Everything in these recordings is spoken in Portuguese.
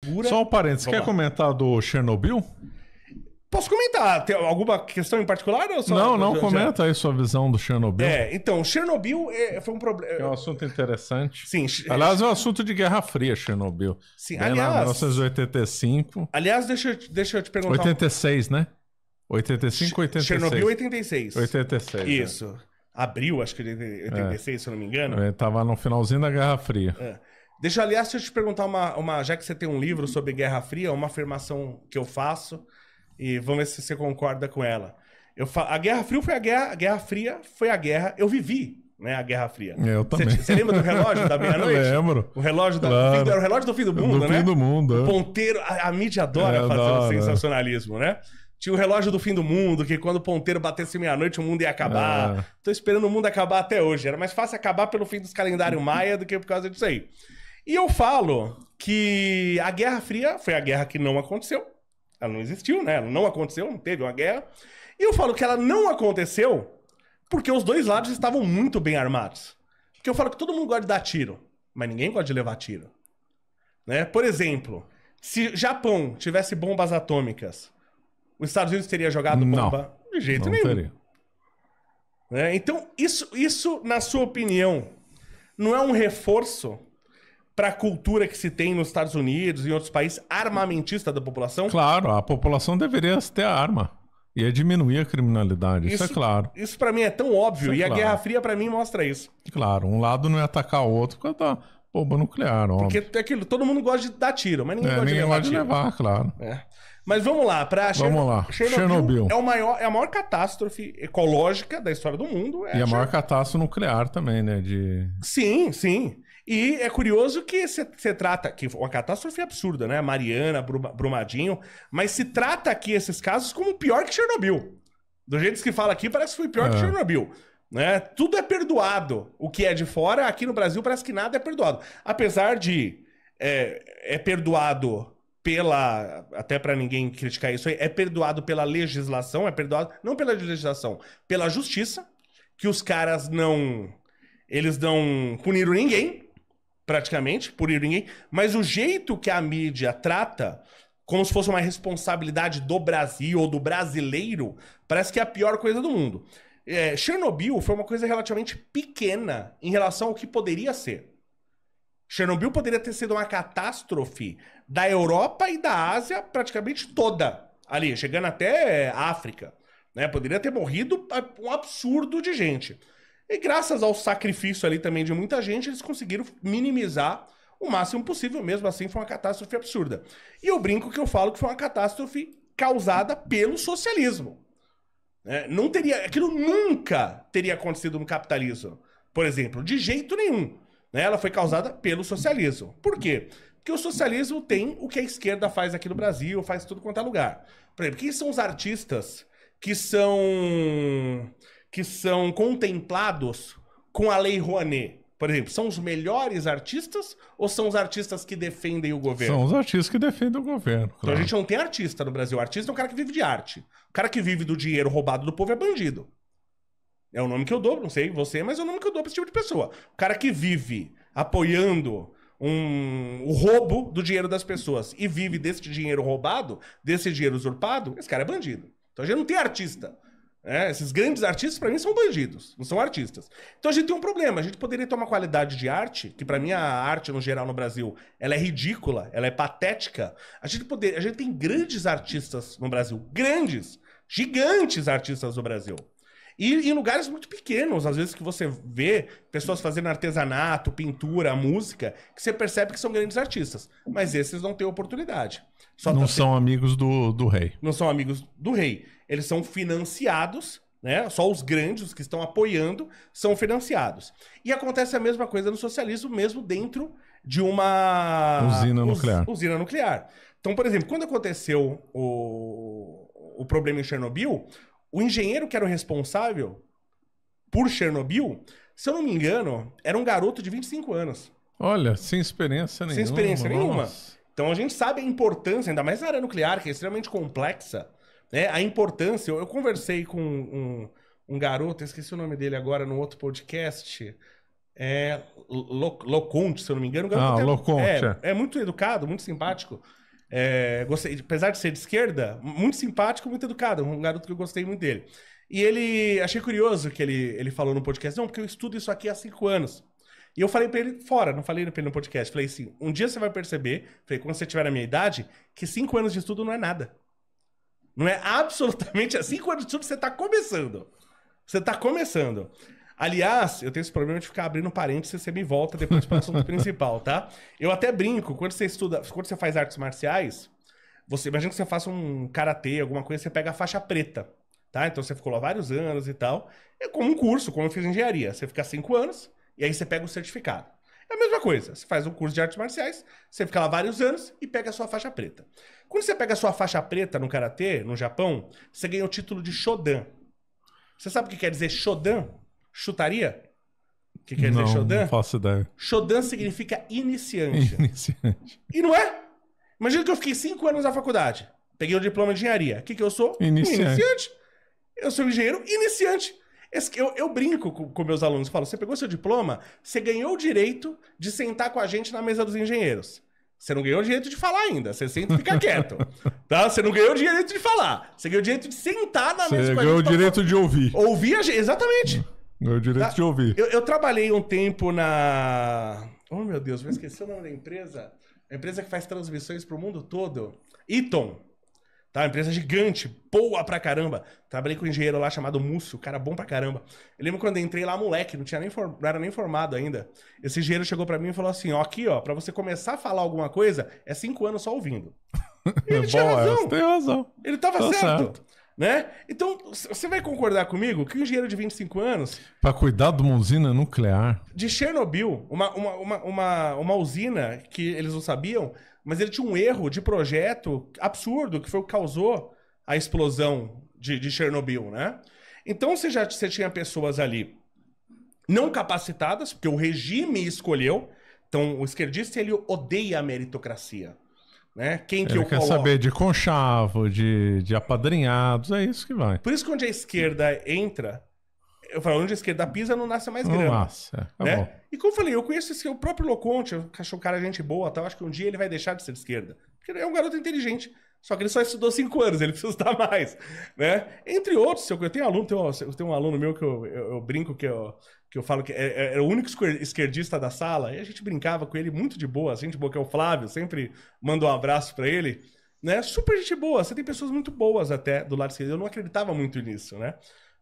cultura... Só um parênteses, Vamos quer lá. comentar do Chernobyl? Posso comentar? Tem alguma questão em particular? Ou só Não, já- comenta aí sua visão do Chernobyl. Então, Chernobyl foi um É problema... um assunto interessante. Sim, Aliás, é um assunto de Guerra Fria, Chernobyl. sim, Bem lá, aliás... 1985. Aliás, deixa eu te perguntar... 86, né? 85 ou 86? Chernobyl 86. 86. Isso. Abril, acho que de 86, se eu não me engano. Tava no finalzinho da Guerra Fria. Deixa eu te perguntar já que você tem um livro sobre Guerra Fria, uma afirmação que eu faço, e vamos ver se você concorda com ela. A Guerra Fria foi a Guerra Fria foi a guerra, eu vivi, né, a Guerra Fria. Eu também. Você lembra do relógio da meia-noite? Lembro. O relógio Claro. era o relógio do fim do mundo, Do né? fim do mundo, O ponteiro, a mídia adora fazer o sensacionalismo, né? Tinha o relógio do fim do mundo, que quando o ponteiro batesse meia-noite, o mundo ia acabar. Tô esperando o mundo acabar até hoje. Era mais fácil acabar pelo fim dos calendários maia do que por causa disso aí. E eu falo que a Guerra Fria foi a guerra que não aconteceu. Ela não existiu, né? Ela não aconteceu, não teve uma guerra. E eu falo que ela não aconteceu porque os dois lados estavam muito bem armados. Porque eu falo que todo mundo gosta de dar tiro, mas ninguém gosta de levar tiro. Né? Por exemplo, se Japão tivesse bombas atômicas, os Estados Unidos teria jogado bomba? De jeito nenhum. Teria. Né? Então, isso, na sua opinião, não é um reforço para a cultura que se tem nos Estados Unidos e em outros países armamentista da população? Claro, a população deveria ter arma. Ia diminuir a criminalidade, isso é claro. Isso para mim é tão óbvio, Isso é e a claro. Guerra Fria para mim mostra isso. Claro, um lado não ia atacar o outro por causa da bomba nuclear, óbvio. Porque é aquilo, todo mundo gosta de dar tiro, mas ninguém gosta de levar tiro. levar, claro. Mas vamos lá, Vamos lá, Chernobyl. É a maior catástrofe ecológica da história do mundo. E a maior catástrofe nuclear também, né? Sim, sim. E é curioso que se trata... Que uma catástrofe absurda, né? Mariana, Brumadinho. Mas se trata aqui esses casos como pior que Chernobyl. Do jeito que fala aqui, parece que foi pior que Chernobyl. Né? Tudo é perdoado. O que é de fora, aqui no Brasil, parece que nada é perdoado. Apesar de... É perdoado pela... Até para ninguém criticar isso aí. É perdoado pela legislação. É perdoado... Não pela legislação. Pela justiça. Que os caras não... Eles não puniram ninguém. Praticamente, puniram ninguém. Mas o jeito que a mídia trata... Como se fosse uma responsabilidade do Brasil ou do brasileiro, parece que é a pior coisa do mundo. Chernobyl foi uma coisa relativamente pequena em relação ao que poderia ser. Chernobyl poderia ter sido uma catástrofe da Europa e da Ásia praticamente toda. Ali, chegando até África. Né? Poderia ter morrido um absurdo de gente. E graças ao sacrifício ali também de muita gente, eles conseguiram minimizar o máximo possível, mesmo assim foi uma catástrofe absurda. E eu brinco que eu falo que foi uma catástrofe causada pelo socialismo. Não teria, aquilo nunca teria acontecido no capitalismo, por exemplo, de jeito nenhum. Ela foi causada pelo socialismo. Por quê? Porque o socialismo tem o que a esquerda faz aqui no Brasil, faz tudo quanto é lugar. Por exemplo, quem são os artistas que são contemplados com a Lei Rouanet? Por exemplo, são os melhores artistas ou são os artistas que defendem o governo? São os artistas que defendem o governo. Claro. Então a gente não tem artista no Brasil. Artista é um cara que vive de arte. O cara que vive do dinheiro roubado do povo é bandido. É o nome que eu dou, não sei você, mas é o nome que eu dou pra esse tipo de pessoa. O cara que vive apoiando o roubo do dinheiro das pessoas e vive desse dinheiro roubado, desse dinheiro usurpado, esse cara é bandido. Então a gente não tem artista. Esses grandes artistas, pra mim, são bandidos, não são artistas. Então a gente tem um problema. A gente poderia ter uma qualidade de arte, que pra mim a arte, no geral, no Brasil, ela é ridícula, ela é patética. A gente tem grandes artistas no Brasil. Grandes, gigantes artistas no Brasil. E em lugares muito pequenos, às vezes que você vê pessoas fazendo artesanato, pintura, música, que você percebe que são grandes artistas. Mas esses não têm oportunidade. Não são amigos do rei. Não são amigos do rei. Eles são financiados, né? Só os grandes, os que estão apoiando, são financiados. E acontece a mesma coisa no socialismo, mesmo dentro de uma usina nuclear. Então, por exemplo, quando aconteceu o problema em Chernobyl, o engenheiro que era o responsável por Chernobyl, se eu não me engano, era um garoto de 25 anos. Olha, sem experiência nenhuma. Sem experiência nenhuma. Então a gente sabe a importância, ainda mais na área nuclear, que é extremamente complexa, né? A importância... Eu conversei com um garoto, eu esqueci o nome dele agora, no outro podcast. Loconte, se eu não me engano. Loconte, é muito educado, muito simpático. Gostei, apesar de ser de esquerda, muito simpático, muito educado. Um garoto que eu gostei muito dele. E achei curioso que ele falou no podcast, não, porque eu estudo isso aqui há 5 anos. E eu falei pra ele fora, não falei pra ele no podcast. Falei assim, um dia você vai perceber, falei, quando você tiver na minha idade, que 5 anos de estudo não é nada. Não é absolutamente... 5 anos de estudo você tá começando. Você tá começando. Aliás, eu tenho esse problema de ficar abrindo parênteses, você me volta depois para o assunto principal, tá? Eu até brinco, quando você faz artes marciais, imagina que você faça um karatê, alguma coisa, você pega a faixa preta, tá? Então você ficou lá vários anos e tal. É como um curso, como eu fiz engenharia. Você fica 5 anos e aí você pega o certificado. É a mesma coisa. Você faz um curso de artes marciais, você fica lá vários anos e pega a sua faixa preta. Quando você pega a sua faixa preta no karatê, no Japão, você ganha o título de Shodan. Você sabe o que quer dizer Shodan? Chutaria? O que quer dizer Shodan? Não faço ideia. Shodan significa iniciante. Iniciante. E não é? Imagina que eu fiquei 5 anos na faculdade. Peguei o diploma de engenharia. O que eu sou? Iniciante. Eu sou engenheiro iniciante. Eu brinco com meus alunos. Falo, você pegou seu diploma, você ganhou o direito de sentar com a gente na mesa dos engenheiros. Você não ganhou o direito de falar ainda. Você senta e fica quieto. Tá? Você não ganhou o direito de falar. Você ganhou o direito de sentar na mesa com a gente. Você ganhou o direito de ouvir. Ouvir a gente. Exatamente. Ganhou o direito de ouvir. Eu trabalhei um tempo na... Oh, meu Deus. Vou esquecer o nome da empresa. A empresa que faz transmissões pro mundo todo. Eaton. Tá? Uma empresa gigante. Boa pra caramba. Trabalhei com um engenheiro lá chamado Múcio. Cara bom pra caramba. Eu lembro quando eu entrei lá, moleque. Não era nem formado ainda. Esse engenheiro chegou pra mim e falou assim, ó, aqui, ó, pra você começar a falar alguma coisa, é 5 anos só ouvindo. E ele tinha razão. Tem razão. Ele tava certo. Né? Então, você vai concordar comigo que um engenheiro de 25 anos... Pra cuidar de uma usina nuclear. De Chernobyl, uma usina que eles não sabiam, mas ele tinha um erro de projeto absurdo, que foi o que causou a explosão de Chernobyl, né? Então, você tinha pessoas ali não capacitadas, porque o regime escolheu. Então, o esquerdista, ele odeia a meritocracia. Né? Quem que ele eu quer coloco? saber de conchavo, de apadrinhados, é isso que vai. Por isso que onde a esquerda entra, eu falo, onde a esquerda pisa, não nasce mais grama. Nossa, né? E como eu falei, eu conheço o próprio Loconte, eu acho o cara gente boa, tá? Eu acho que um dia ele vai deixar de ser de esquerda. Porque ele é um garoto inteligente. Só que ele só estudou 5 anos, ele precisa estudar mais. Né? Entre outros, eu tenho um aluno meu que eu brinco que eu falo que é o único esquerdista da sala, e a gente brincava com ele muito de boa, gente boa, que é o Flávio, sempre manda um abraço pra ele, né? Super gente boa, você tem pessoas muito boas até do lado esquerdo, eu não acreditava muito nisso, né?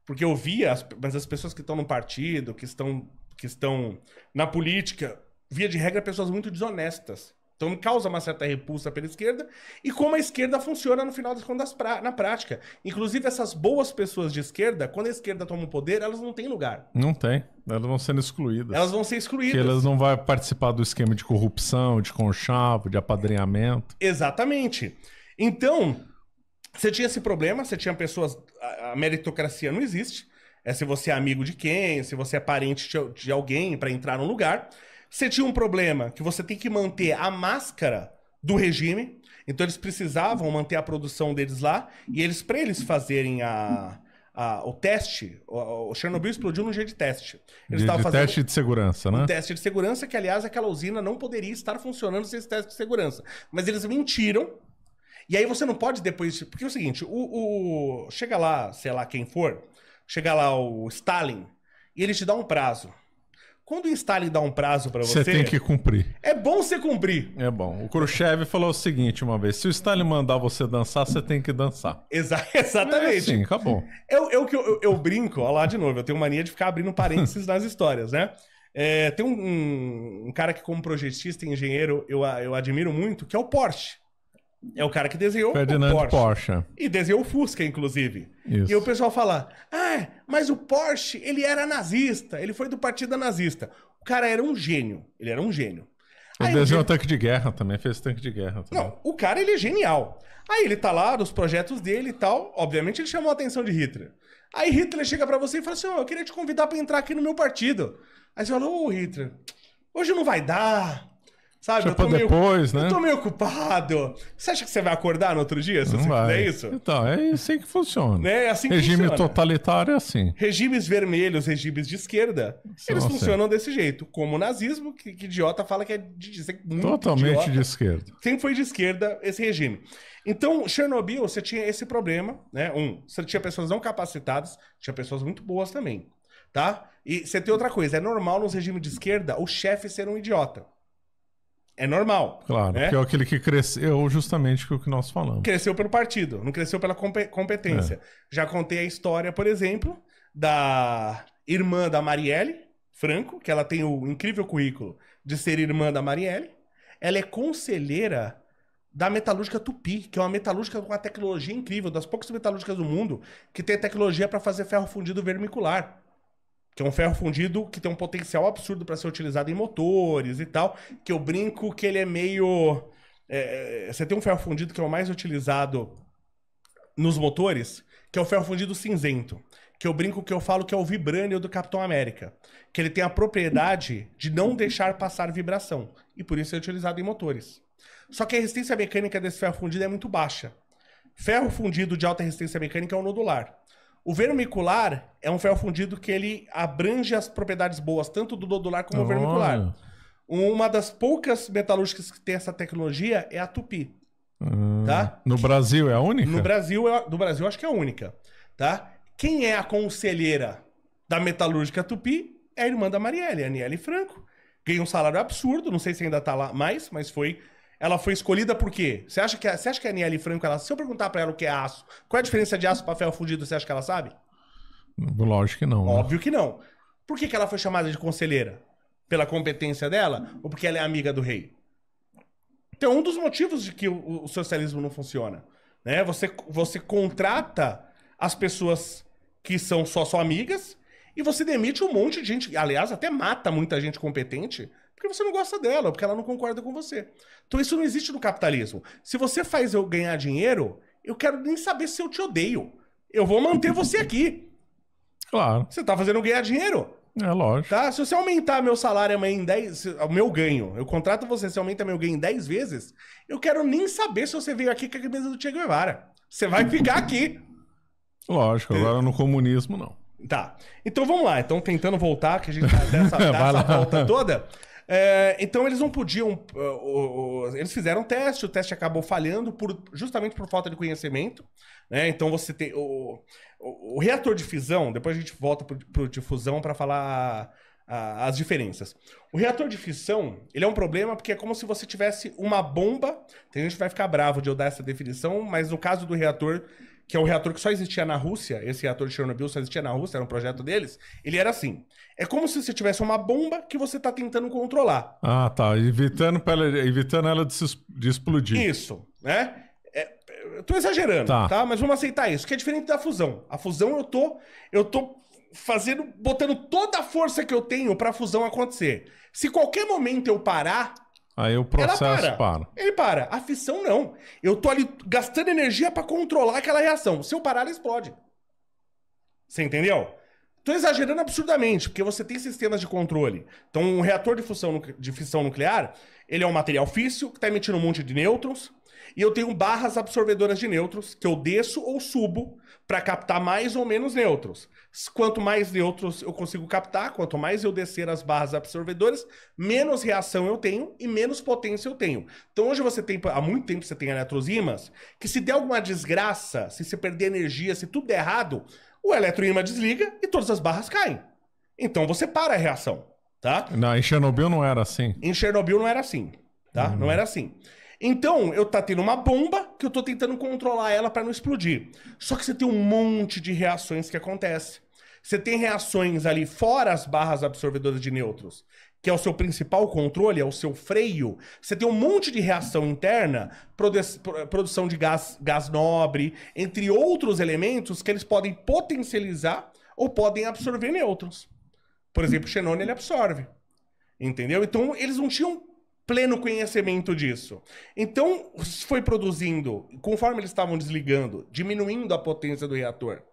Porque eu via, mas as pessoas que estão no partido, que estão na política, via de regra pessoas muito desonestas. Então me causa uma certa repulsa pela esquerda e como a esquerda funciona no final das contas na prática. Inclusive essas boas pessoas de esquerda, quando a esquerda toma o poder, elas não têm lugar. Não tem. Elas vão sendo excluídas. Elas vão ser excluídas. Porque elas não vão participar do esquema de corrupção, de conchavo, de apadrinhamento. Exatamente. Então, você tinha esse problema, você tinha pessoas... A meritocracia não existe. É se você é amigo de quem, se você é parente de alguém para entrar num lugar... Você tinha um problema que você tem que manter a máscara do regime. Então eles precisavam manter a produção deles lá. E para eles fazerem o teste, o Chernobyl explodiu num jeito de teste. Eles estavam fazendo teste de segurança, né? Um teste de segurança que, aliás, aquela usina não poderia estar funcionando sem esse teste de segurança. Mas eles mentiram. E aí você não pode depois... Porque é o seguinte, chega lá, sei lá quem for, chega lá o Stalin e ele te dá um prazo. Quando o Stalin dá um prazo pra você... Você tem que cumprir. É bom você cumprir. É bom. O Khrushchev falou o seguinte uma vez. Se o Stalin mandar você dançar, você tem que dançar. Exatamente. Sim, acabou. Eu brinco, ó lá de novo, eu tenho mania de ficar abrindo parênteses nas histórias, né? Tem um cara que como projetista e engenheiro eu admiro muito, que é o Porsche. É o cara que desenhou Ferdinand Porsche. E desenhou o Fusca, inclusive. Isso. E o pessoal fala, mas o Porsche, ele era nazista, ele foi do partido nazista. O cara era um gênio, ele era um gênio. Ele desenhou tanque de guerra também, fez tanque de guerra também. Não, o cara, ele é genial. Aí ele tá lá, nos projetos dele e tal, obviamente ele chamou a atenção de Hitler. Aí Hitler chega pra você e fala assim, eu queria te convidar pra entrar aqui no meu partido. Aí você fala, Hitler, hoje não vai dar... Sabe? Tipo, depois, né? Eu tô meio ocupado. Você acha que você vai acordar no outro dia se Não você vai. fizer isso? Então, é assim que funciona. Né? É assim que Regime funciona. totalitário é assim. Regimes vermelhos, regimes de esquerda, eles assim. funcionam desse jeito. Como o nazismo, que idiota fala que é muito Totalmente idiota. de esquerda. Sempre foi de esquerda esse regime. Então, Chernobyl, você tinha esse problema, né? Você tinha pessoas não capacitadas, tinha pessoas muito boas também, tá? E você tem outra coisa, é normal nos regimes de esquerda o chefe ser um idiota. É normal. Claro, né? que é aquele que cresceu justamente com o que nós falamos. Cresceu pelo partido, não cresceu pela competência. Já contei a história, por exemplo, da irmã da Marielle Franco, que ela tem o incrível currículo de ser irmã da Marielle. Ela é conselheira da metalúrgica Tupi, que é uma metalúrgica com uma tecnologia incrível, das poucas metalúrgicas do mundo que tem tecnologia para fazer ferro fundido vermicular. Que é um ferro fundido que tem um potencial absurdo para ser utilizado em motores e tal. Que eu brinco que ele é meio... você tem um ferro fundido que é o mais utilizado nos motores, que é o ferro fundido cinzento. Que eu brinco que eu falo que é o vibrânio do Capitão América. Que ele tem a propriedade de não deixar passar vibração. E por isso é utilizado em motores. Só que a resistência mecânica desse ferro fundido é muito baixa. Ferro fundido de alta resistência mecânica é o nodular. O vermicular é um ferro fundido que ele abrange as propriedades boas, tanto do nodular como do vermicular. Uma das poucas metalúrgicas que tem essa tecnologia é a Tupi. Tá? No Brasil é a única? No Brasil acho que é a única. Tá? Quem é a conselheira da metalúrgica Tupi é a irmã da Marielle, a Aniele Franco. Ganha um salário absurdo, não sei se ainda tá lá mais, mas foi... Ela foi escolhida por quê? Você acha que a Aniele Franco, se eu perguntar pra ela o que é aço, qual é a diferença de aço para ferro fundido, você acha que ela sabe? Lógico que não. Óbvio que não. Por que ela foi chamada de conselheira? Pela competência dela ou porque ela é amiga do rei? Então, um dos motivos de que o socialismo não funciona. Né? Você contrata as pessoas que são só amigas e você demite um monte de gente. Aliás, até mata muita gente competente porque você não gosta dela, ou porque ela não concorda com você. Então isso não existe no capitalismo. Se você faz eu ganhar dinheiro, eu quero nem saber se eu te odeio. Eu vou manter você aqui. Claro. Você tá fazendo eu ganhar dinheiro. É lógico. Tá? Se você aumentar meu salário amanhã em 10... O meu ganho, eu contrato você aumenta meu ganho em 10 vezes, eu quero nem saber se você veio aqui com a camisa do Che Guevara. Você vai ficar aqui. Lógico, agora no comunismo não. Tá. Então vamos lá. Então tentando voltar, que a gente tá dessa volta toda... então eles não podiam. Eles fizeram o teste acabou falhando justamente por falta de conhecimento. Né? Então você tem. O reator de fissão, depois a gente volta pro de fusão para falar as diferenças. O reator de fissão, ele é um problema porque é como se você tivesse uma bomba. Tem gente que vai ficar bravo de eu dar essa definição, mas no caso do reator, que é um reator que só existia na Rússia, esse reator de Chernobyl só existia na Rússia, era um projeto deles, ele era assim. É como se você tivesse uma bomba que você está tentando controlar. Ah, tá. Evitando ela de explodir. Isso, né? Eu tô exagerando, tá? Mas vamos aceitar isso, que é diferente da fusão. A fusão eu tô botando toda a força que eu tenho para a fusão acontecer. Se qualquer momento eu parar... Aí o processo para. Ele para. A fissão não. Eu tô ali gastando energia para controlar aquela reação. Se eu parar, ela explode. Você entendeu? Tô exagerando absurdamente, porque você tem sistemas de controle. Então, um reator de fissão nuclear, ele é um material físsil que está emitindo um monte de nêutrons, e eu tenho barras absorvedoras de nêutrons que eu desço ou subo para captar mais ou menos nêutrons. Quanto mais nêutrons eu consigo captar, quanto mais eu descer as barras absorvedoras, menos reação eu tenho e menos potência eu tenho. Então hoje há muito tempo você tem eletroímãs que se der alguma desgraça, se você perder energia, se tudo der errado, o eletroímã desliga e todas as barras caem. Então você para a reação, tá? Não, em Chernobyl não era assim. Em Chernobyl não era assim, tá? Não era assim. Então, eu tá tendo uma bomba que eu tô tentando controlar ela para não explodir. Só que você tem um monte de reações que acontecem. Você tem reações ali fora as barras absorvedoras de nêutrons, que é o seu principal controle, é o seu freio. Você tem um monte de reação interna, produção de gás nobre, entre outros elementos que eles podem potencializar ou podem absorver nêutrons. Por exemplo, o xenônio ele absorve. Entendeu? Então, eles não tinham pleno conhecimento disso. Então, foi produzindo, conforme eles estavam desligando, diminuindo a potência do reator.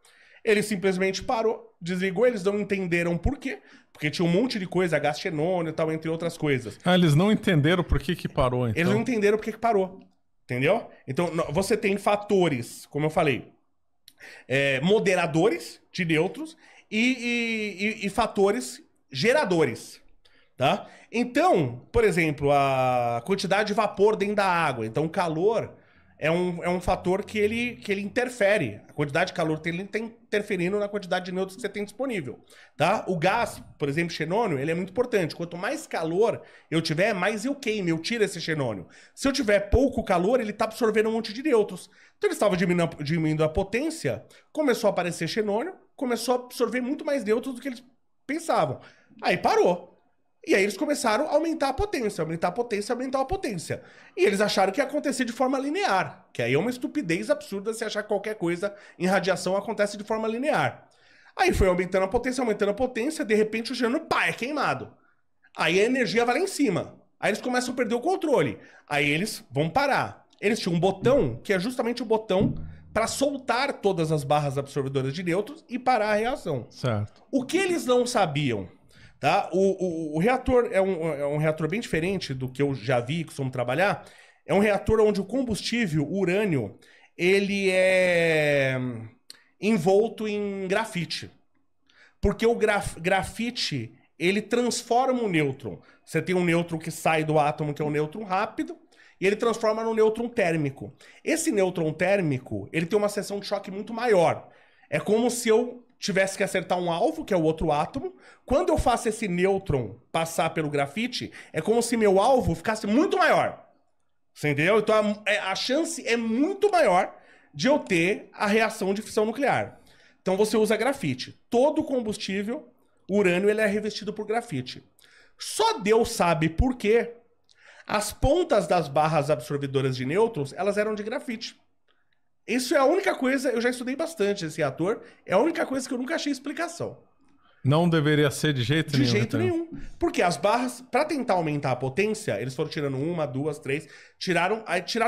Ele simplesmente parou, desligou, eles não entenderam por quê. Porque tinha um monte de coisa, gás xenônio e tal, entre outras coisas. Ah, eles não entenderam por que parou, então. Eles não entenderam por que parou. Entendeu? Então, você tem fatores, como eu falei, moderadores de nêutrons e fatores geradores. Tá? Então, por exemplo, a quantidade de vapor dentro da água. Então, o calor é um fator que ele interfere. A quantidade de calor dele está interferindo na quantidade de nêutrons que você tem disponível. Tá? O gás, por exemplo, xenônio, ele é muito importante. Quanto mais calor eu tiver, mais eu queimo, eu tiro esse xenônio. Se eu tiver pouco calor, ele está absorvendo um monte de nêutrons. Então, ele estava diminuindo a potência, começou a aparecer xenônio, começou a absorver muito mais nêutrons do que eles pensavam. Aí parou. E aí eles começaram a aumentar a potência, aumentar a potência, aumentar a potência. E eles acharam que ia acontecer de forma linear, que aí é uma estupidez absurda se achar que qualquer coisa em radiação acontece de forma linear. Aí foi aumentando a potência, de repente o xenônio, pá, é queimado. Aí a energia vai lá em cima. Aí eles começam a perder o controle. Aí eles vão parar. Eles tinham um botão, que é justamente o botão para soltar todas as barras absorvedoras de nêutrons e parar a reação. Certo. O que eles não sabiam? Tá? O reator é um reator bem diferente do que eu já vi e costumo trabalhar. É um reator onde o combustível, o urânio, ele é envolto em grafite. Porque o grafite, ele transforma o nêutron. Você tem um nêutron que sai do átomo, que é um nêutron rápido, e ele transforma no nêutron térmico. Esse nêutron térmico, ele tem uma seção de choque muito maior. É como se eu tivesse que acertar um alvo, que é o outro átomo. Quando eu faço esse nêutron passar pelo grafite, é como se meu alvo ficasse muito maior. Você entendeu? Então a chance é muito maior de eu ter a reação de fissão nuclear. Então você usa grafite. Todo combustível, urânio, ele é revestido por grafite. Só Deus sabe por quê. As pontas das barras absorvedoras de nêutrons, elas eram de grafite. Isso é a única coisa, eu já estudei bastante esse reator, é a única coisa que eu nunca achei explicação. Não deveria ser de jeito nenhum. De jeito nenhum. Porque as barras, para tentar aumentar a potência, eles foram tirando 1, 2, 3, tiraram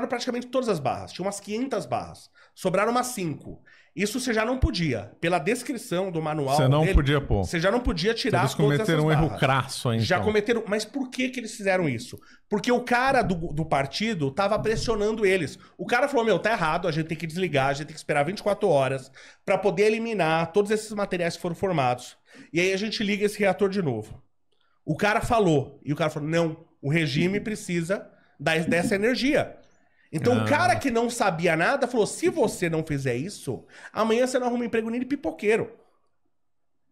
praticamente todas as barras. Tinha umas 500 barras. Sobraram umas 5. Isso você já não podia. Pela descrição do manual você não dele, podia pôr. Você já não podia tirar eles todas essas barras. cometeram um erro crasso aí, Já então. cometeram. Mas por que eles fizeram isso? Porque o cara do partido tava pressionando eles. O cara falou, meu, tá errado, a gente tem que desligar, a gente tem que esperar 24 horas para poder eliminar todos esses materiais que foram formados. E aí a gente liga esse reator de novo. O cara falou. E o cara falou, não, o regime precisa dessa energia. Então o cara que não sabia nada falou, se você não fizer isso, amanhã você não arruma emprego nem de pipoqueiro.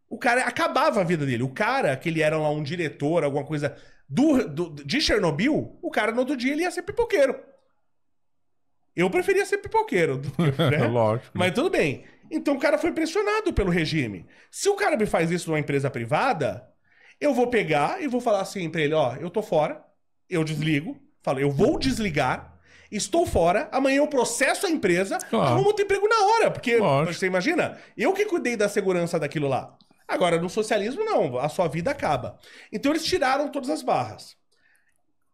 O cara acabava a vida dele. O cara, que ele era lá um diretor, alguma coisa de Chernobyl, o cara no outro dia ele ia ser pipoqueiro. Eu preferia ser pipoqueiro. Né? Lógico. Mas tudo bem. Então o cara foi pressionado pelo regime. Se o cara me faz isso numa empresa privada, eu vou pegar e vou falar assim pra ele, ó, eu tô fora, eu desligo, falo, eu vou desligar, estou fora, amanhã eu processo a empresa, arrumo outro emprego na hora, porque, você imagina, eu que cuidei da segurança daquilo lá. Agora, no socialismo, não, a sua vida acaba. Então eles tiraram todas as barras.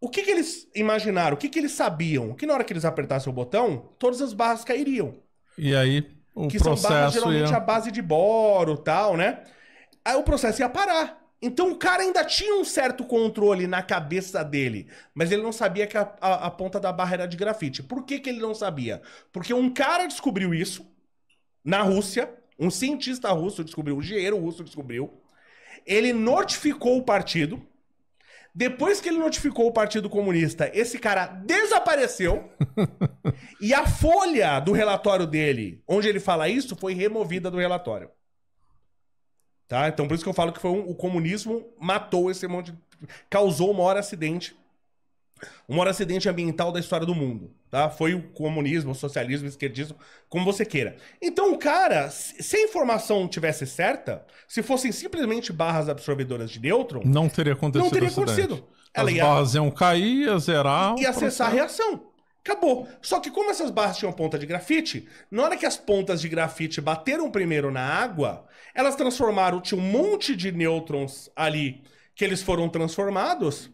O que eles imaginaram? O que eles sabiam? Que na hora que eles apertassem o botão, todas as barras cairiam. E aí, o que processo são barras geralmente à base de boro e tal, né? Aí o processo ia parar. Então o cara ainda tinha um certo controle na cabeça dele, mas ele não sabia que a ponta da barra era de grafite. Por que ele não sabia? Porque um cara descobriu isso na Rússia, um cientista russo descobriu, um engenheiro russo descobriu, ele notificou o partido. Depois que ele notificou o Partido Comunista, esse cara desapareceu e a folha do relatório dele, onde ele fala isso, foi removida do relatório. Tá? Então por isso que eu falo que foi o comunismo matou esse monte, causou o maior acidente ambiental da história do mundo. Tá? Foi o comunismo, o socialismo, o esquerdismo, como você queira. Então o cara, se a informação tivesse certa, se fossem simplesmente barras absorvedoras de nêutron, não teria acontecido. Não teria acontecido. As barras iam cair, ia zerar. Ia cessar a reação. Acabou. Só que como essas barras tinham ponta de grafite, na hora que as pontas de grafite bateram primeiro na água, elas transformaram, tinha um monte de nêutrons ali que eles foram transformados,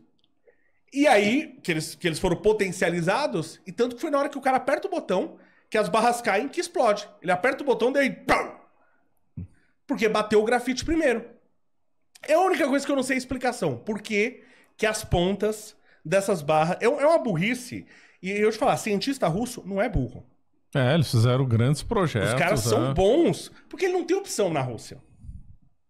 e aí, que eles foram potencializados, e tanto que foi na hora que o cara aperta o botão, que as barras caem, que explode. Ele aperta o botão, daí... Pum! Porque bateu o grafite primeiro. É a única coisa que eu não sei a explicação. Por que que as pontas dessas barras... É uma burrice. E eu te falar, cientista russo não é burro. Eles fizeram grandes projetos. Os caras são bons, porque ele não tem opção na Rússia.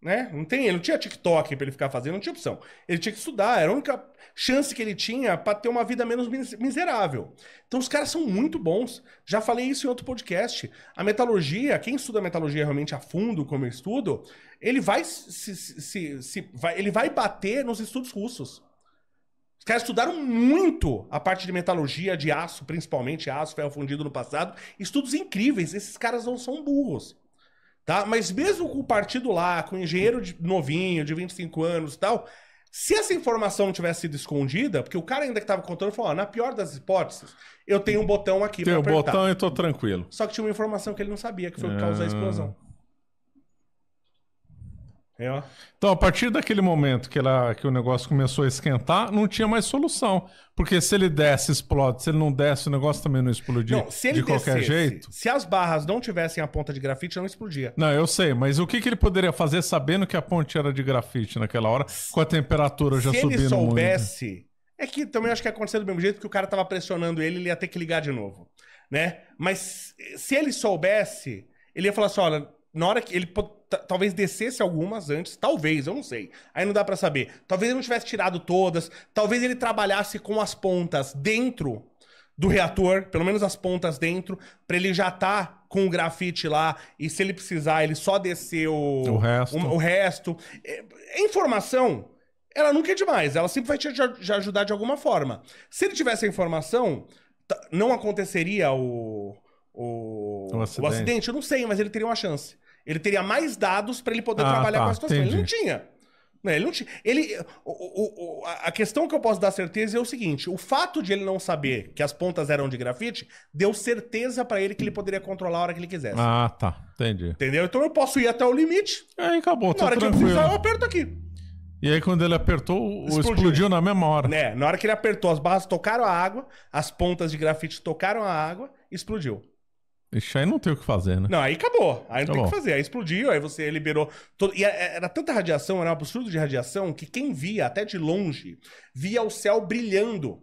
Né? Ele não tinha TikTok pra ele ficar fazendo, não tinha opção. Ele tinha que estudar, era a única chance que ele tinha pra ter uma vida menos miserável. Então os caras são muito bons. Já falei isso em outro podcast. A metalurgia, quem estuda metalurgia realmente a fundo, como eu estudo, ele vai ele vai bater nos estudos russos. Os caras estudaram muito a parte de metalurgia, de aço, principalmente aço, ferro fundido no passado. Estudos incríveis. Esses caras não são burros. Tá? Mas mesmo com o partido lá, com o engenheiro novinho, de 25 anos e tal, se essa informação não tivesse sido escondida, porque o cara ainda que estava contando falou, na pior das hipóteses, eu tenho um botão aqui pra apertar. Tem o botão e tô tranquilo. Só que tinha uma informação que ele não sabia, que foi o que causou a explosão. Então, a partir daquele momento que o negócio começou a esquentar, não tinha mais solução. Porque se ele desce, explode. Se ele não desce, o negócio também não explodia de qualquer jeito. Se as barras não tivessem a ponta de grafite, não explodia. Não, eu sei. Mas o que ele poderia fazer sabendo que a ponte era de grafite naquela hora, com a temperatura já subindo muito? Se ele soubesse... É que também acho que ia acontecer do mesmo jeito, que o cara tava pressionando ele ia ter que ligar de novo. Né? Mas se ele soubesse, ele ia falar assim, olha... Na hora que ele talvez descesse algumas antes, talvez, eu não sei. Aí não dá pra saber. Talvez ele não tivesse tirado todas, talvez ele trabalhasse com as pontas dentro do reator, pelo menos as pontas dentro, pra ele já tá com o grafite lá e se ele precisar, ele só descer o resto. Informação, ela nunca é demais, ela sempre vai te ajudar de alguma forma. Se ele tivesse a informação, não aconteceria o acidente, eu não sei, mas ele teria uma chance. Ele teria mais dados para ele poder trabalhar com a situação. Entendi. Ele não tinha. Ele não tinha. A questão que eu posso dar certeza é o seguinte: o fato de ele não saber que as pontas eram de grafite deu certeza para ele que ele poderia controlar a hora que ele quisesse. Ah, tá. Entendi. Entendeu? Então eu posso ir até o limite. Aí acabou, tá na hora tranquilo. que eu precisar, eu aperto aqui. E aí quando ele apertou, explodiu na mesma hora. Né? Na hora que ele apertou, as barras tocaram a água, as pontas de grafite tocaram a água, explodiu. Ixi, aí não tem o que fazer, né? Não, aí acabou. Aí não tem o que fazer. Aí explodiu, aí você liberou... E era tanta radiação, era um absurdo de radiação, que quem via, até de longe, via o céu brilhando.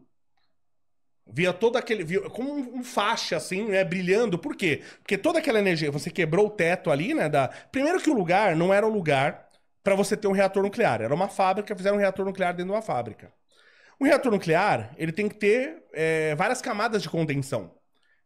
Via todo aquele... como um faixa, assim, né? Brilhando. Por quê? Porque toda aquela energia... Você quebrou o teto ali, né? Primeiro que o lugar não era o lugar para você ter um reator nuclear. Era uma fábrica, fizeram um reator nuclear dentro de uma fábrica. Um reator nuclear, ele tem que ter várias camadas de contenção,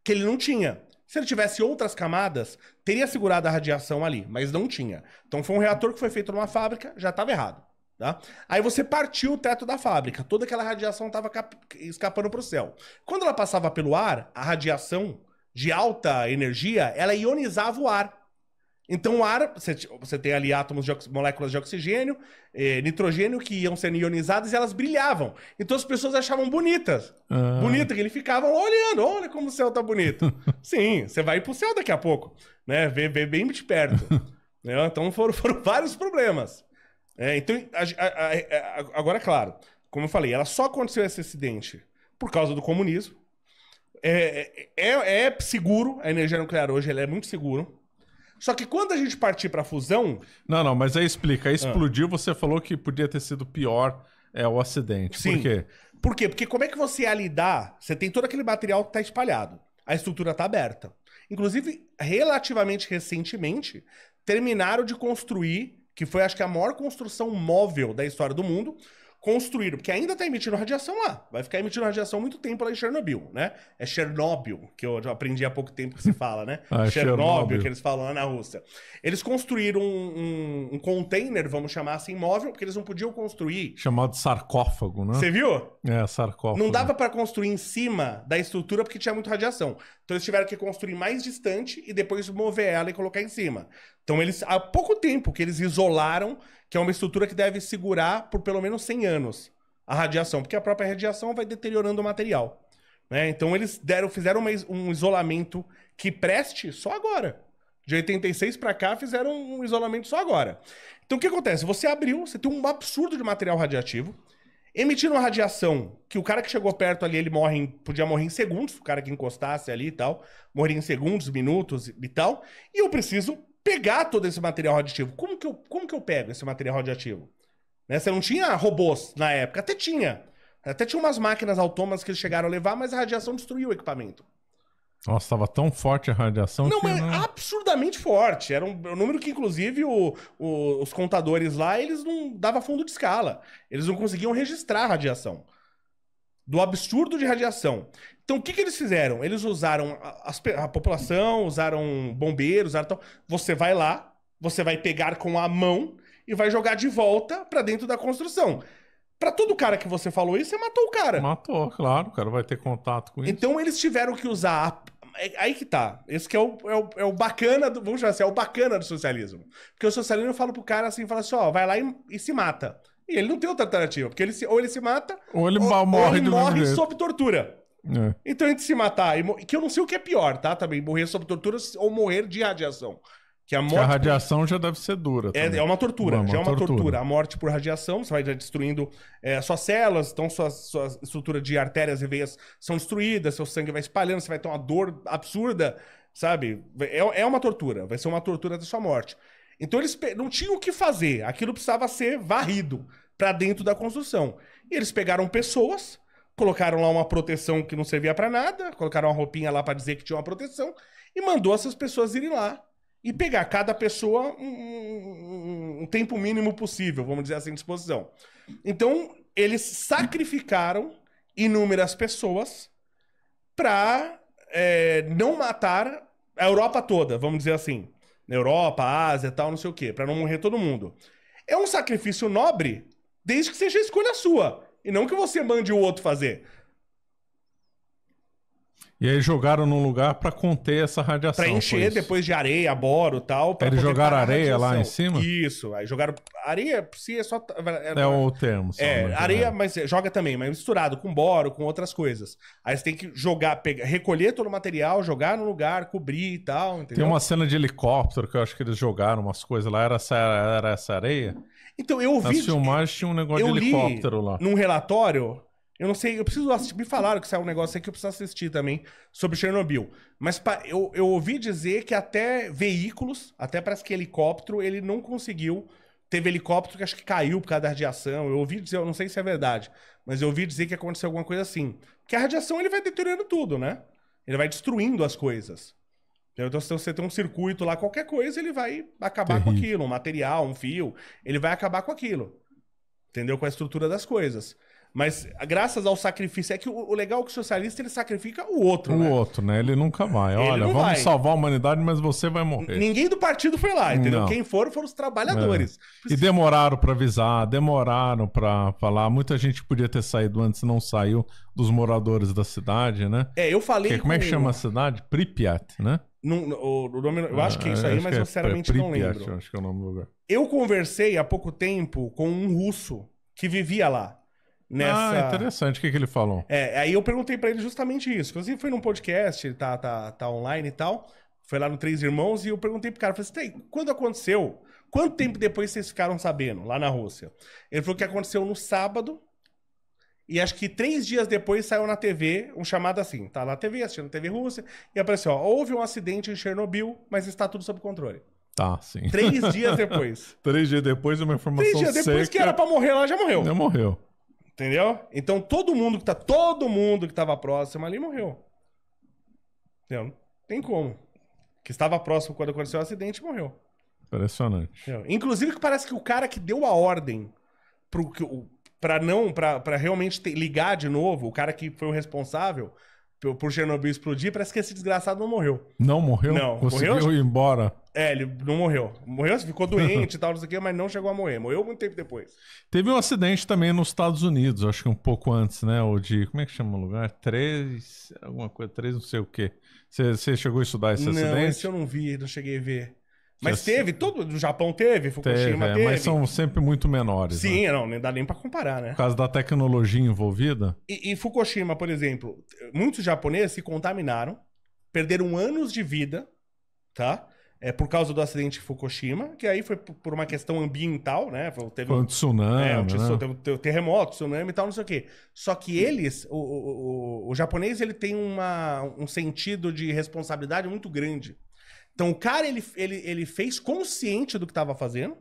que ele não tinha. Se ele tivesse outras camadas, teria segurado a radiação ali, mas não tinha. Então foi um reator que foi feito numa fábrica, já estava errado. Tá? Aí você partiu o teto da fábrica, toda aquela radiação estava escapando para o céu. Quando ela passava pelo ar, a radiação de alta energia, ela ionizava o ar. Então o ar, você tem ali átomos moléculas de oxigênio, nitrogênio que iam sendo ionizadas e elas brilhavam. Então as pessoas achavam bonitas. Bonita, que eles ficavam olhando, olha como o céu tá bonito. Sim, você vai ir pro céu daqui a pouco, né? Ver bem de perto. Então foram vários problemas. Então, agora, claro, como eu falei, ela só aconteceu esse acidente por causa do comunismo. É seguro, a energia nuclear hoje ela é muito seguro. Só que quando a gente partir pra fusão... Não, mas aí explica. Aí explodiu, você falou que podia ter sido pior o acidente. Sim. Por quê? Por quê? Porque como é que você ia lidar? Você tem todo aquele material que tá espalhado. A estrutura tá aberta. Inclusive, relativamente recentemente, terminaram de construir, que foi acho que a maior construção móvel da história do mundo, construíram, porque ainda tá emitindo radiação lá. Vai ficar emitindo radiação muito tempo lá em Chernobyl, né? É Chernobyl, que eu já aprendi há pouco tempo que se fala, né? Chernobyl, que eles falam lá na Rússia. Eles construíram um container, vamos chamar assim, móvel, porque eles não podiam construir... Chamado sarcófago, né? Você viu? Sarcófago. Não dava pra construir em cima da estrutura porque tinha muita radiação. Então eles tiveram que construir mais distante e depois mover ela e colocar em cima. Então eles, há pouco tempo que eles isolaram, que é uma estrutura que deve segurar por pelo menos 100 anos a radiação, porque a própria radiação vai deteriorando o material. Né? Então eles fizeram um isolamento que preste só agora. De 86 para cá fizeram um isolamento só agora. Então o que acontece? Você abriu, você tem um absurdo de material radioativo, emitindo uma radiação que o cara que chegou perto ali, ele podia morrer em segundos, o cara que encostasse ali e tal, morria em segundos, minutos e tal, e eu preciso pegar todo esse material radioativo. Como que eu pego esse material radioativo? Né? Você não tinha robôs na época, até tinha. Até tinha umas máquinas autômatas que eles chegaram a levar, mas a radiação destruiu o equipamento. Nossa, estava tão forte a radiação não, que... Mas absurdamente forte. Era um número que, inclusive, os contadores lá, eles não davam fundo de escala. Eles não conseguiam registrar a radiação. Do absurdo de radiação. Então, o que eles fizeram? Eles usaram a população, usaram bombeiros, usaram tal. Você vai lá, você vai pegar com a mão e vai jogar de volta pra dentro da construção. Pra todo cara que você falou isso, você matou o cara. Matou, claro. O cara vai ter contato com isso. Então, eles tiveram que usar... Aí que tá. Esse que é o bacana, vamos chamar assim, é o bacana do socialismo. Porque o socialismo fala pro cara assim, fala assim, ó, vai lá e se mata. E ele não tem outra alternativa, porque ou ele se mata, ou ele morre sob tortura. É. Então, entre se matar, que eu não sei o que é pior, tá? Também, morrer sob tortura ou morrer de radiação. Que a morte... a radiação já deve ser dura. É uma tortura, já é uma tortura. A morte por radiação, você vai destruindo suas células, então sua estrutura de artérias e veias são destruídas, seu sangue vai espalhando, você vai ter uma dor absurda, sabe? É uma tortura, vai ser uma tortura da sua morte. Então eles não tinham o que fazer, aquilo precisava ser varrido pra dentro da construção. E eles pegaram pessoas, colocaram lá uma proteção que não servia pra nada, colocaram uma roupinha lá pra dizer que tinha uma proteção, e mandou essas pessoas irem lá e pegar cada pessoa um tempo mínimo possível, vamos dizer assim, de exposição. Então, eles sacrificaram inúmeras pessoas pra não matar a Europa toda, vamos dizer assim. Na Europa, Ásia e tal, não sei o quê, pra não morrer todo mundo. É um sacrifício nobre, desde que seja escolha sua, e não que você mande o outro fazer. E aí jogaram num lugar pra conter essa radiação. Pra encher depois de areia, boro e tal. Eles jogaram areia lá em cima? Isso. Aí jogaram... Areia, se é só... É o termo. Só, areia, mas joga também, mas misturado com boro, com outras coisas. Aí você tem que jogar, recolher todo o material, jogar no lugar, cobrir e tal, entendeu? Tem uma cena de helicóptero que eu acho que eles jogaram umas coisas lá. Era essa areia? Então, eu vi... Nas filmagens tinha um negócio de helicóptero lá. Num relatório... Eu não sei, eu preciso assistir. Me falaram que saiu um negócio aí que eu preciso assistir também sobre Chernobyl. Mas eu ouvi dizer que até veículos, até parece que helicóptero, ele não conseguiu. Teve helicóptero que acho que caiu por causa da radiação. Eu ouvi dizer, eu não sei se é verdade, mas eu ouvi dizer que aconteceu alguma coisa assim. Porque a radiação ele vai deteriorando tudo, né? Ele vai destruindo as coisas. Então, se você tem um circuito lá, qualquer coisa, ele vai acabar com aquilo. Um material, um fio, ele vai acabar com aquilo. Entendeu? Com a estrutura das coisas. Mas, graças ao sacrifício, é que o legal é que o socialista, ele sacrifica o outro, né? O outro, né? Ele nunca vai. Olha, vamos salvar a humanidade, mas você vai morrer. Ninguém do partido foi lá, entendeu? Não. Quem foram os trabalhadores. E demoraram pra avisar, demoraram pra falar. Muita gente podia ter saído antes, não saiu, dos moradores da cidade, né? Eu falei Como é que chama a cidade? Pripyat, né? O nome, eu acho que é isso aí, mas sinceramente não lembro. Acho que é o nome do lugar. Eu conversei há pouco tempo com um russo que vivia lá. Interessante. O que ele falou? Aí eu perguntei pra ele justamente isso. Inclusive foi num podcast, ele tá online e tal. Foi lá no Três Irmãos e eu perguntei pro cara, falei assim, quando aconteceu? Quanto tempo depois vocês ficaram sabendo, lá na Rússia? Ele falou que aconteceu no sábado e acho que 3 dias depois saiu na TV um chamado assim, tá na TV, assistindo TV Rússia, e apareceu, houve um acidente em Chernobyl, mas está tudo sob controle. Tá, sim. 3 dias depois. 3 dias depois, uma informação 3 dias depois que era pra morrer lá, já morreu. Já morreu. Entendeu? Então todo mundo que tava próximo ali morreu. Entendeu? Não tem como. Que estava próximo quando aconteceu o acidente morreu. Impressionante. Entendeu? Inclusive que parece que o cara que deu a ordem pra realmente ligar de novo, o cara que foi o responsável por Chernobyl explodir, parece que esse desgraçado não morreu. Não morreu? Não. Conseguiu ir embora? Ele não morreu. Morreu, ficou doente e tal, não sei o quê, mas não chegou a morrer. Morreu muito tempo depois. Teve um acidente também nos Estados Unidos, acho que um pouco antes, né? O de... Como é que chama o lugar? 3... Alguma coisa, 3 não sei o quê. Você chegou a estudar esse acidente? Não, esse eu não vi, não cheguei a ver. Mas teve, todo do Japão teve, Fukushima teve. Mas são sempre muito menores. Sim, né? Não dá nem pra comparar, né? Por causa da tecnologia envolvida. E Fukushima, por exemplo, muitos japoneses se contaminaram, perderam anos de vida, tá? Por causa do acidente de Fukushima, que aí foi por uma questão ambiental, né? Teve um tsunami, teve um terremoto, tsunami e tal, não sei o quê. Só que eles, o japonês, ele tem um sentido de responsabilidade muito grande. Então o cara, ele fez consciente do que estava fazendo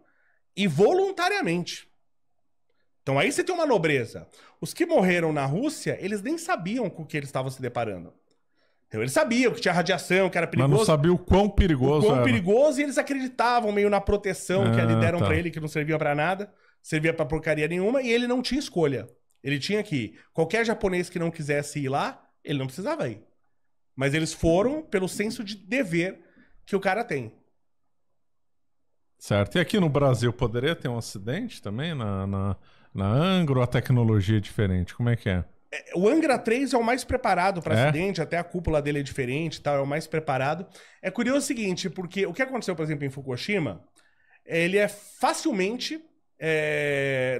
e voluntariamente. Então aí você tem uma nobreza. Os que morreram na Rússia, eles nem sabiam com o que eles estavam se deparando. Então eles sabiam que tinha radiação, que era perigoso. Mas não sabiam o quão perigoso era. Perigoso, e eles acreditavam meio na proteção que ali deram pra ele, que não servia pra nada, servia pra porcaria nenhuma, e ele não tinha escolha. Ele tinha que ir. Qualquer japonês que não quisesse ir lá, ele não precisava ir. Mas eles foram pelo senso de dever que o cara tem. Certo. E aqui no Brasil poderia ter um acidente também na Angra, ou a tecnologia é diferente? Como é que é? O Angra 3 é o mais preparado para acidente, até a cúpula dele é diferente, tal, é o mais preparado. É curioso o seguinte, porque o que aconteceu, por exemplo, em Fukushima, ele é facilmente,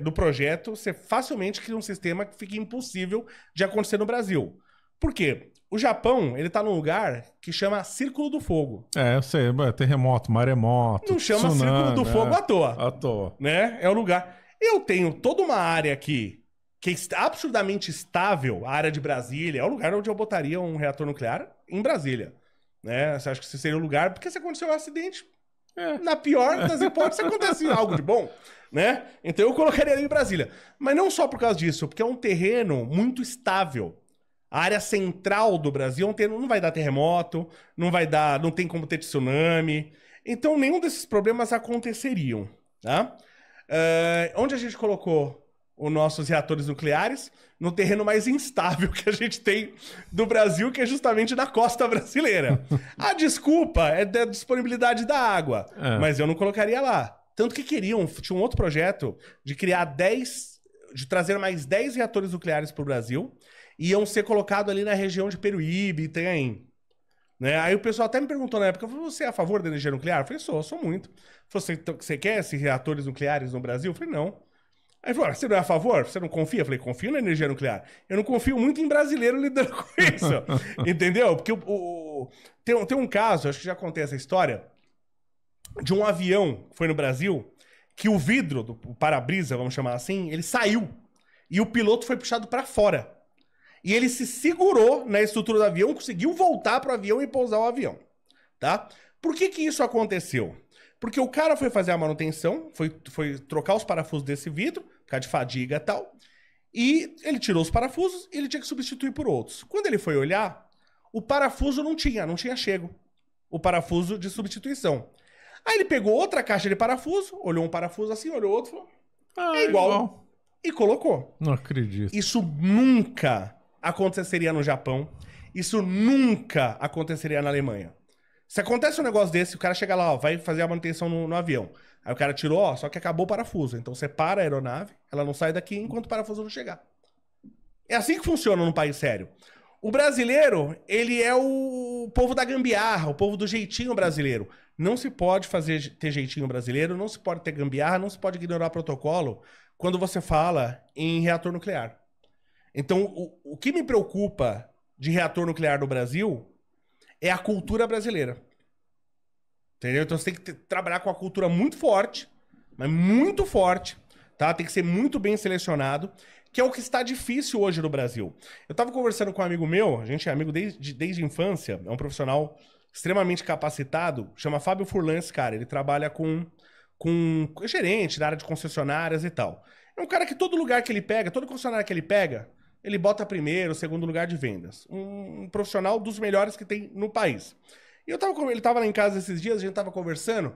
do projeto, você facilmente cria um sistema que fica impossível de acontecer no Brasil. Por quê? O Japão, ele tá num lugar que chama Círculo do Fogo. Eu sei, terremoto, maremoto, não chama tsunami, Círculo do Fogo à toa. À toa. Né? É o lugar. Eu tenho toda uma área aqui que é absurdamente estável, a área de Brasília, é o lugar onde eu botaria um reator nuclear em Brasília. Né? Você acha que esse seria o lugar? Porque se aconteceu um acidente, na pior das hipóteses, acontece algo de bom. Né? Então eu colocaria ele em Brasília. Mas não só por causa disso, porque é um terreno muito estável. A área central do Brasil não vai dar terremoto, não tem como ter tsunami. Então nenhum desses problemas aconteceriam. Tá? Onde a gente colocou os nossos reatores nucleares? No terreno mais instável que a gente tem do Brasil, que é justamente na costa brasileira. A desculpa é da disponibilidade da água, mas eu não colocaria lá. Tanto que tinha um outro projeto de criar de trazer mais 10 reatores nucleares para o Brasil, e iam ser colocados ali na região de Peruíbe, Itanhaém. Né? Aí o pessoal até me perguntou na época, você é a favor da energia nuclear? Eu falei, sou muito. Você quer esses reatores nucleares no Brasil? Eu falei, não. Aí falou, você não é a favor? Você não confia? Eu falei, confio na energia nuclear. Eu não confio muito em brasileiro lidando com isso. Entendeu? Porque tem um caso, acho que já contei essa história, de um avião que foi no Brasil, que o vidro do para-brisa, vamos chamar assim, ele saiu. E o piloto foi puxado para fora. E ele se segurou na estrutura do avião, conseguiu voltar pro avião e pousar o avião. Tá? Por que isso aconteceu? Porque o cara foi fazer a manutenção, foi trocar os parafusos desse vidro, por causa de fadiga e tal, e ele tirou os parafusos e ele tinha que substituir por outros. Quando ele foi olhar, o parafuso não tinha chego. O parafuso de substituição. Aí ele pegou outra caixa de parafuso, olhou um parafuso assim, olhou outro, falou, é igual. E colocou. Não acredito. Isso nunca aconteceria no Japão. Isso nunca aconteceria na Alemanha. Se acontece um negócio desse, o cara chega lá, vai fazer a manutenção no avião. Aí o cara tirou, só que acabou o parafuso. Então você para a aeronave, ela não sai daqui enquanto o parafuso não chegar. É assim que funciona num país sério. O brasileiro, ele é o povo da gambiarra, o povo do jeitinho brasileiro. Não se pode ter jeitinho brasileiro, não se pode ter gambiarra, não se pode ignorar protocolo quando você fala em reator nuclear. Então, o que me preocupa de reator nuclear no Brasil é a cultura brasileira. Entendeu? Então você tem que trabalhar com a cultura muito forte, mas muito forte, tá? Tem que ser muito bem selecionado, que é o que está difícil hoje no Brasil. Eu estava conversando com um amigo meu, a gente é amigo desde a infância, é um profissional extremamente capacitado, chama Fábio Furlan, esse cara. Ele trabalha com gerente da área de concessionárias e tal. É um cara que todo lugar que ele pega, todo concessionário que ele pega, ele bota primeiro, segundo lugar de vendas. Um profissional dos melhores que tem no país. E ele tava lá em casa esses dias, a gente tava conversando,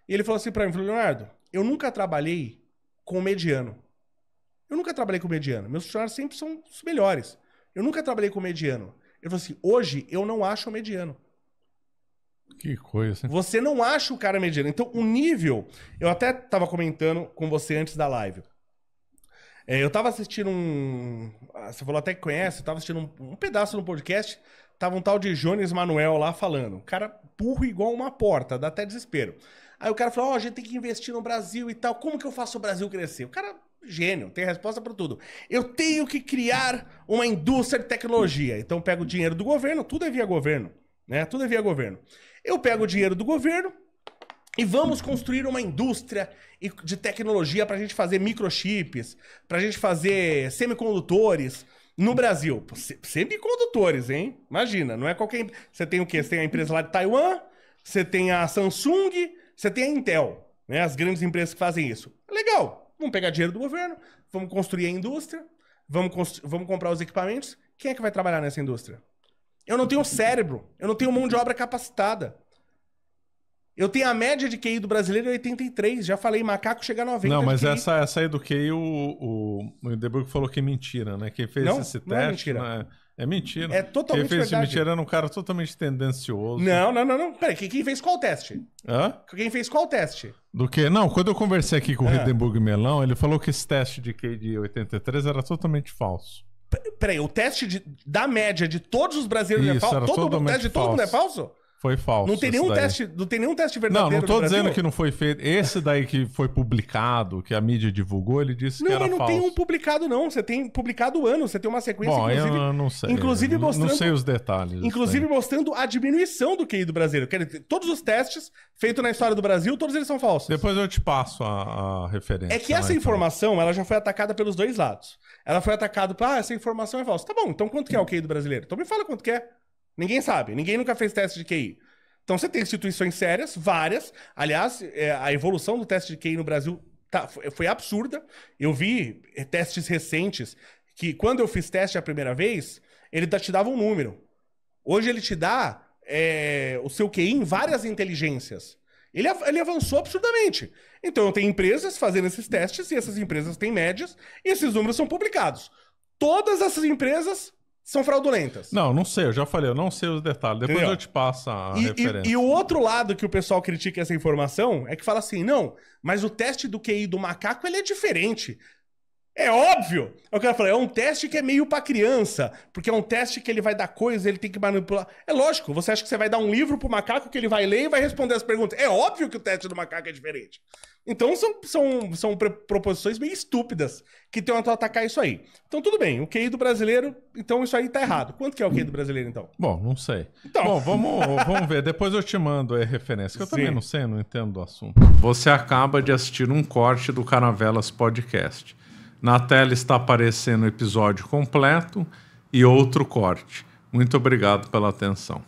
e ele falou assim pra mim, Leonardo, eu nunca trabalhei com mediano. Eu nunca trabalhei com mediano. Meus funcionários sempre são os melhores. Eu nunca trabalhei com mediano. Ele falou assim, hoje eu não acho o mediano. Que coisa. Você não acha o cara mediano. Então, o nível... Eu até tava comentando com você antes da live. Eu tava assistindo Você falou até que conhece. Eu tava assistindo um pedaço no podcast. Tava um tal de Jones Manuel lá falando. Um cara burro igual uma porta. Dá até desespero. Aí o cara falou, a gente tem que investir no Brasil e tal. Como que eu faço o Brasil crescer? O cara, gênio, tem resposta para tudo. Eu tenho que criar uma indústria de tecnologia. Então pego o dinheiro do governo. Tudo é via governo. Né? Tudo é via governo. Eu pego o dinheiro do governo e vamos construir uma indústria de tecnologia para a gente fazer microchips, para a gente fazer semicondutores no Brasil. Semicondutores, hein? Imagina, não é qualquer... Você tem o quê? Você tem a empresa lá de Taiwan, você tem a Samsung, você tem a Intel, né? As grandes empresas que fazem isso. Legal, vamos pegar dinheiro do governo, vamos construir a indústria, vamos comprar os equipamentos. Quem é que vai trabalhar nessa indústria? Eu não tenho cérebro, eu não tenho mão de obra capacitada. Eu tenho a média de QI do brasileiro 83, já falei, macaco chega a 90. Não, mas essa aí do QI, o Hindenburg falou que é mentira, né? Quem fez esse teste... Não é mentira. Né? É mentira. É totalmente quem fez verdade. Esse mentira era um cara totalmente tendencioso. Não. Peraí, quem fez qual teste? Hã? Quem fez qual teste? Do que? Não, quando eu conversei aqui com o Hindenburg Melão, ele falou que esse teste de QI de 83 era totalmente falso. Peraí, o teste da média de todos os brasileiros é falso? O teste de todo mundo é falso? Foi falso. Não tem nenhum teste verdadeiro. Não tô dizendo que não foi feito. Esse daí que foi publicado, que a mídia divulgou, ele disse que era falso. Não, tem um publicado, não. Você tem publicado o ano, você tem uma sequência, inclusive. Eu não sei. Inclusive mostrando. Não sei os detalhes. Inclusive mostrando a diminuição do QI do brasileiro. Quer dizer, todos os testes feitos na história do Brasil, todos eles são falsos. Depois eu te passo a referência. É que essa informação, ela já foi atacada pelos dois lados. Ela foi atacada essa informação é falsa. Tá bom, então quanto que é o QI do brasileiro? Então me fala quanto que é. Ninguém sabe, ninguém nunca fez teste de QI. Então você tem instituições sérias, várias. Aliás, a evolução do teste de QI no Brasil foi absurda. Eu vi testes recentes que, quando eu fiz teste a primeira vez, ele te dava um número. Hoje ele te dá o seu QI em várias inteligências. Ele avançou absurdamente. Então eu tenho empresas fazendo esses testes, e essas empresas têm médias, e esses números são publicados. Todas essas empresas são fraudulentas. Não sei, eu já falei, eu não sei os detalhes. Depois eu te passo a referência. E o outro lado que o pessoal critica essa informação é que fala assim, não, mas o teste do QI do macaco, ele é diferente. É óbvio! Eu quero falar, é um teste que é meio pra criança, porque é um teste que ele vai dar coisa, ele tem que manipular. É lógico, você acha que você vai dar um livro pro macaco que ele vai ler e vai responder as perguntas. É óbvio que o teste do macaco é diferente. Então são proposições meio estúpidas que tentam atacar isso aí. Então tudo bem, o QI do brasileiro, então isso aí tá errado. Quanto que é o QI do brasileiro, então? Bom, não sei. Então... Bom, vamos ver, depois eu te mando a referência, que eu também não sei, não entendo do assunto. Você acaba de assistir um corte do Caravelas Podcast. Na tela está aparecendo o episódio completo e outro corte. Muito obrigado pela atenção.